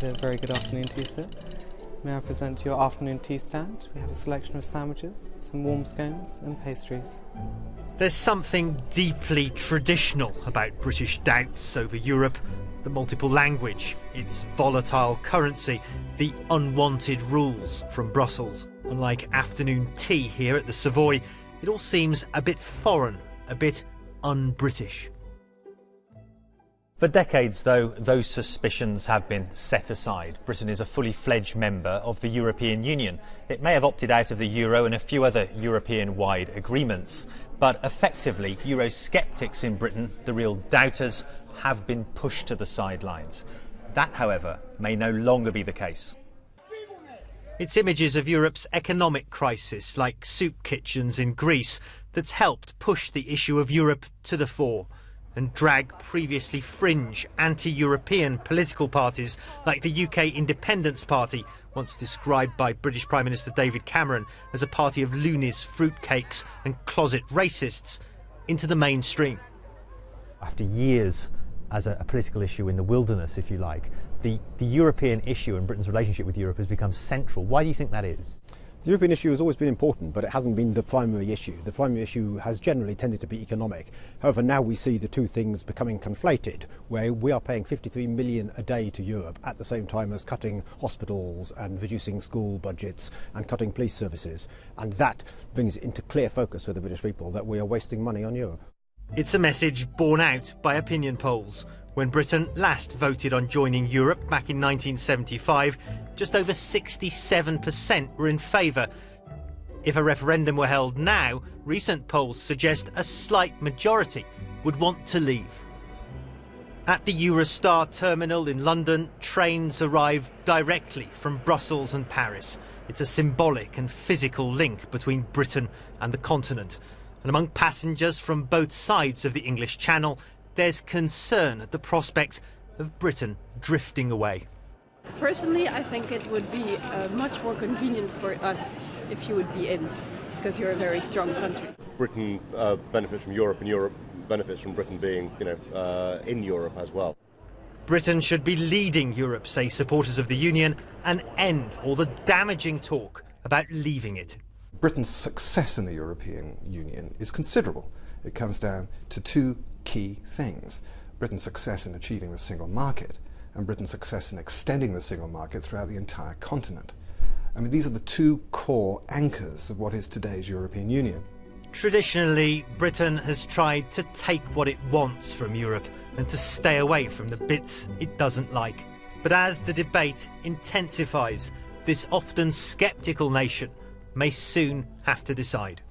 A very good afternoon to you, sir. May I present your afternoon tea stand? We have a selection of sandwiches, some warm scones and pastries. There's something deeply traditional about British doubts over Europe. The multiple language, its volatile currency, the unwanted rules from Brussels. Unlike afternoon tea here at the Savoy, it all seems a bit foreign, a bit un-British. For decades, though, those suspicions have been set aside. Britain is a fully fledged member of the European Union. It may have opted out of the euro and a few other European-wide agreements, but effectively, Eurosceptics in Britain, the real doubters, have been pushed to the sidelines. That, however, may no longer be the case. It's images of Europe's economic crisis, like soup kitchens in Greece, that's helped push the issue of Europe to the fore and drag previously fringe anti-European political parties like the UK Independence Party, once described by British Prime Minister David Cameron as a party of loonies, fruitcakes and closet racists, into the mainstream. After years as a political issue in the wilderness, if you like, the European issue and Britain's relationship with Europe has become central. Why do you think that is? The European issue has always been important, but it hasn't been the primary issue. The primary issue has generally tended to be economic. However, now we see the two things becoming conflated, where we are paying 53 million a day to Europe at the same time as cutting hospitals and reducing school budgets and cutting police services. And that brings it into clear focus for the British people that we are wasting money on Europe. It's a message borne out by opinion polls. When Britain last voted on joining Europe back in 1975, just over 67% were in favour. If a referendum were held now, recent polls suggest a slight majority would want to leave. At the Eurostar terminal in London, trains arrive directly from Brussels and Paris. It's a symbolic and physical link between Britain and the continent. And among passengers from both sides of the English Channel, there's concern at the prospect of Britain drifting away. Personally, I think it would be much more convenient for us if you would be in, because you're a very strong country. Britain benefits from Europe, and Europe benefits from Britain being, in Europe as well. Britain should be leading Europe, say supporters of the Union, and end all the damaging talk about leaving it. Britain's success in the European Union is considerable. It comes down to two key things: Britain's success in achieving the single market and Britain's success in extending the single market throughout the entire continent. I mean, these are the two core anchors of what is today's European Union. Traditionally, Britain has tried to take what it wants from Europe and to stay away from the bits it doesn't like. But as the debate intensifies, this often sceptical nation may soon have to decide.